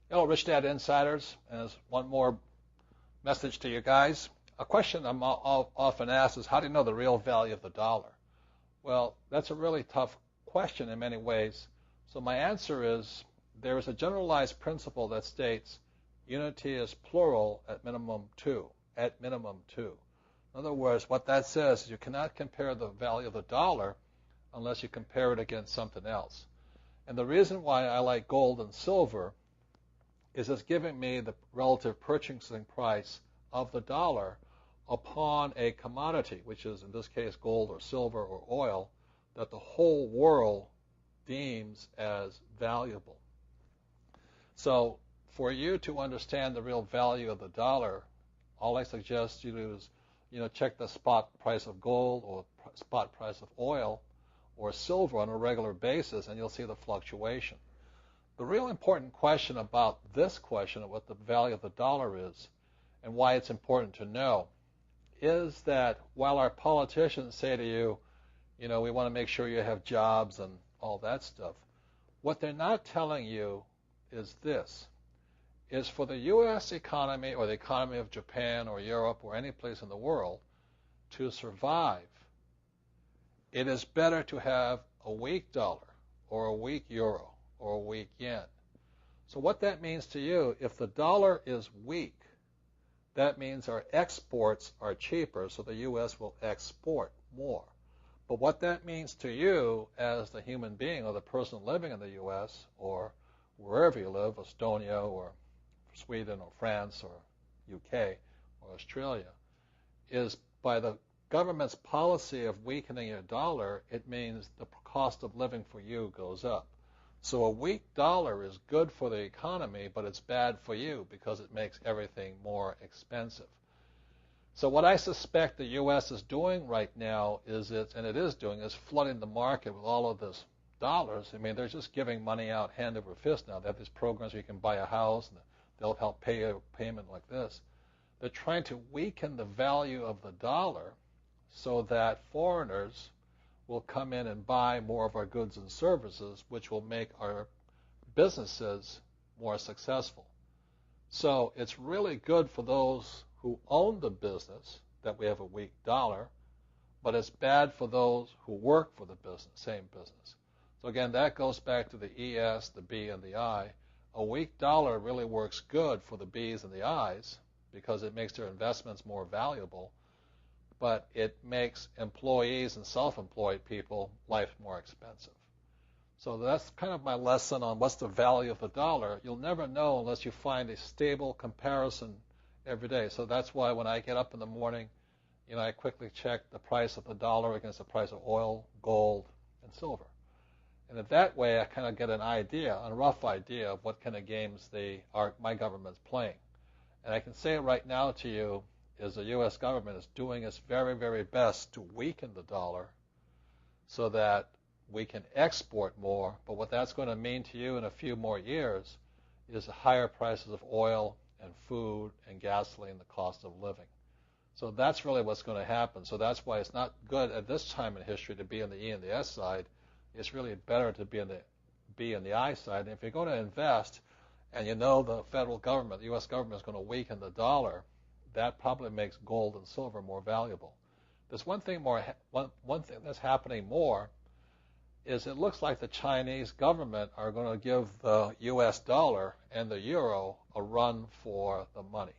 Hello, Rich Dad Insiders. As one more message to you guys, a question I'm often asked is, how do you know the real value of the dollar? Well, that's a really tough question in many ways. So my answer is, there is a generalized principle that states unity is plural at minimum two. At minimum two. In other words, what that says is you cannot compare the value of the dollar unless you compare it against something else. And the reason why I like gold and silver is it's giving me the relative purchasing price of the dollar upon a commodity, which is in this case gold or silver or oil, that the whole world deems as valuable. So for you to understand the real value of the dollar, all I suggest you do is, check the spot price of gold or spot price of oil or silver on a regular basis, and you'll see the fluctuation. The real important question about this question of what the value of the dollar is and why it's important to know is that while our politicians say to you, we want to make sure you have jobs and all that stuff, what they're not telling you is this, is for the U.S. economy or the economy of Japan or Europe or any place in the world to survive, it is better to have a weak dollar or a weak euro or a weak yen. So what that means to you, if the dollar is weak, that means our exports are cheaper, so the U.S. will export more. But what that means to you as the human being or the person living in the U.S. or wherever you live, Estonia or Sweden or France or UK or Australia, is by the government's policy of weakening your dollar, it means the cost of living for you goes up. So a weak dollar is good for the economy, but it's bad for you because it makes everything more expensive. So what I suspect the U.S. is doing right now is flooding the market with all of this dollars. I mean, they're just giving money out hand over fist now. They have these programs where you can buy a house and they'll help pay a payment like this. They're trying to weaken the value of the dollar so that foreigners will come in and buy more of our goods and services, which will make our businesses more successful. So it's really good for those who own the business that we have a weak dollar, but it's bad for those who work for the business, same business. So again, that goes back to the ES, the B, and the I. A weak dollar really works good for the B's and the I's because it makes their investments more valuable, but it makes employees and self-employed people life more expensive. So that's kind of my lesson on what's the value of the dollar. You'll never know unless you find a stable comparison every day. So that's why when I get up in the morning, I quickly check the price of the dollar against the price of oil, gold, and silver. And in that way, I kind of get an idea, a rough idea of what kind of games my government's playing. And I can say right now to you, is the U.S. government is doing its very, very best to weaken the dollar so that we can export more. But what that's going to mean to you in a few more years is the higher prices of oil and food and gasoline, the cost of living. So that's really what's going to happen. So that's why it's not good at this time in history to be on the E and the S side. It's really better to be on the B and the I side. And if you're going to invest and the federal government, the U.S. government is going to weaken the dollar, that probably makes gold and silver more valuable. There's one thing that's happening more is it looks like the Chinese government are going to give the U.S. dollar and the euro a run for the money.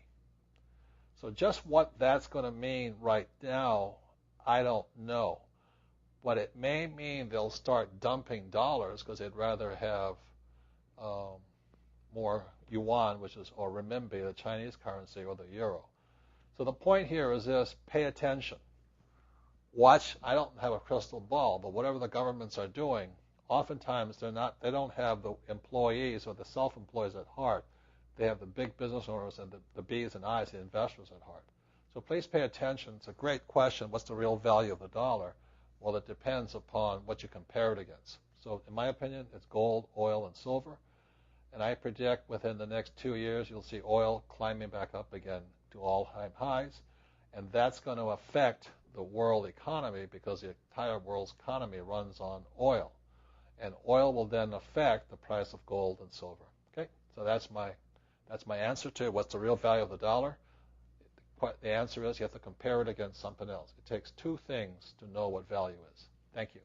So just what that's going to mean right now, I don't know. But it may mean they'll start dumping dollars because they'd rather have more yuan, or renminbi, the Chinese currency, or the euro. So the point here is this: pay attention. Watch. I don't have a crystal ball, but whatever the governments are doing, oftentimes they don't have the employees or the self-employed at heart. They have the big business owners and the B's and I's, the investors at heart. So please pay attention. It's a great question. What's the real value of the dollar? Well, it depends upon what you compare it against. So in my opinion, it's gold, oil, and silver. And I predict within the next 2 years, you'll see oil climbing back up again to all-time highs. And that's going to affect the world economy because the entire world's economy runs on oil. And oil will then affect the price of gold and silver. Okay? So So that's my answer to what's the real value of the dollar. The answer is you have to compare it against something else. It takes two things to know what value is. Thank you.